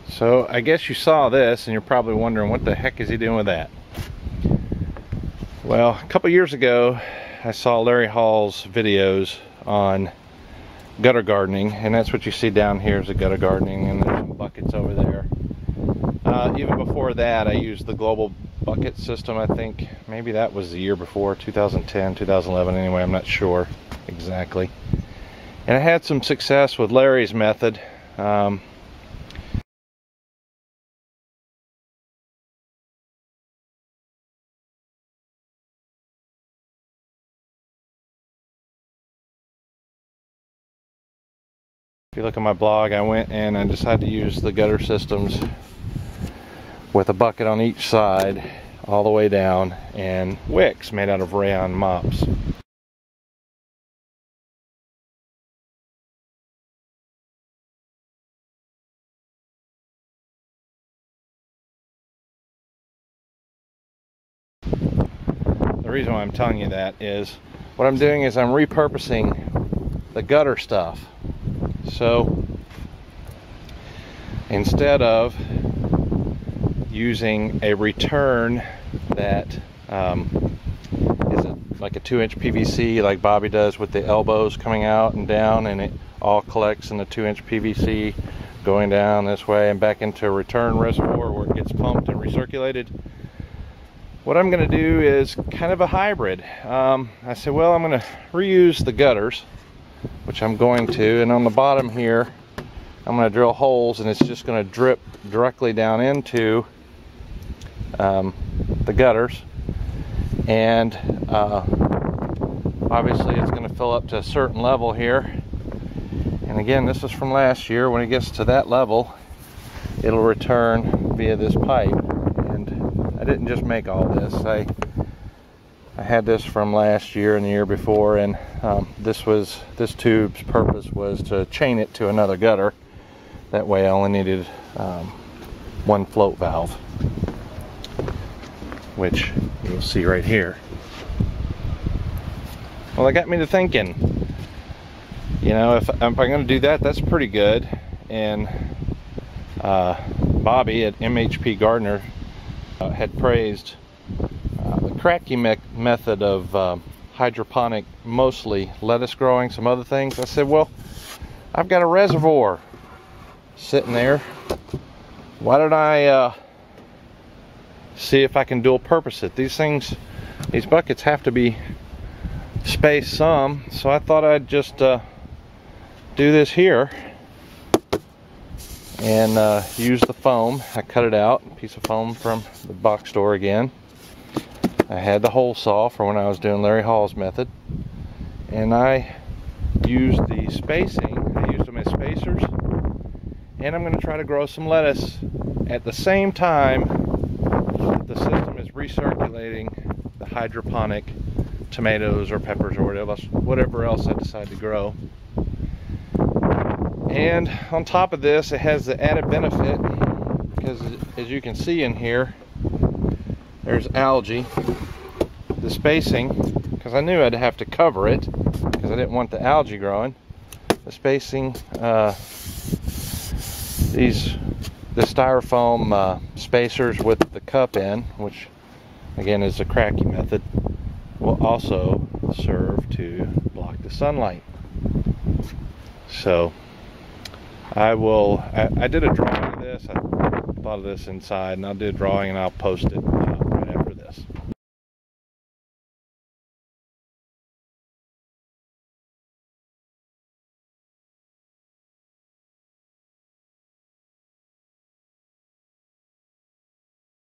So I guess you saw this and you're probably wondering what the heck is he doing with that. Well, a couple years ago I saw Larry Hall's videos on gutter gardening, and that's what you see down here is the gutter gardening, and there's some buckets over there. Even before that I used the global bucket system. I think maybe that was the year before, 2010, 2011, anyway, I'm not sure exactly. And I had some success with Larry's method. If you look at my blog, I went and I decided to use the gutter systems with a bucket on each side all the way down, and wicks made out of rayon mops. The reason why I'm telling you that is what I'm doing is I'm repurposing the gutter stuff. So instead of using a return that is like a 2-inch PVC like Bobby does with the elbows coming out and down, and it all collects in the 2-inch PVC going down this way and back into a return reservoir where it gets pumped and recirculated, what I'm going to do is kind of a hybrid. I said, well, I'm going to reuse the gutters, which I'm going to, and on the bottom here I'm going to drill holes, and it's just going to drip directly down into the gutters, and obviously it's going to fill up to a certain level here. And again, this is from last year. When it gets to that level, it'll return via this pipe. And I didn't just make all this. I had this from last year and the year before, and this tube's purpose was to chain it to another gutter. That way I only needed one float valve, which you'll see right here. Well, that got me to thinking, you know, if I'm going to do that, that's pretty good. And Bobby at MHP Gardener had praised the cracky method of hydroponic, mostly lettuce growing, some other things. I said, well, I've got a reservoir sitting there. Why don't I see if I can dual purpose it? These buckets have to be spaced some, so I thought I'd just do this here and use the foam. I cut it out, a piece of foam from the box store again. I had the hole saw for when I was doing Larry Hall's method, and I used the spacing. I used them as spacers, and I'm going to try to grow some lettuce at the same time that the system is recirculating the hydroponic tomatoes or peppers or whatever else I decide to grow. And on top of this, it has the added benefit, because as you can see in here, there's algae. The spacing, because I knew I'd have to cover it because I didn't want the algae growing. The spacing, the styrofoam spacers with the cup in, which again is the cracky method, will also serve to block the sunlight. So I did a drawing of this. I thought of this inside, and I'll do a drawing and I'll post it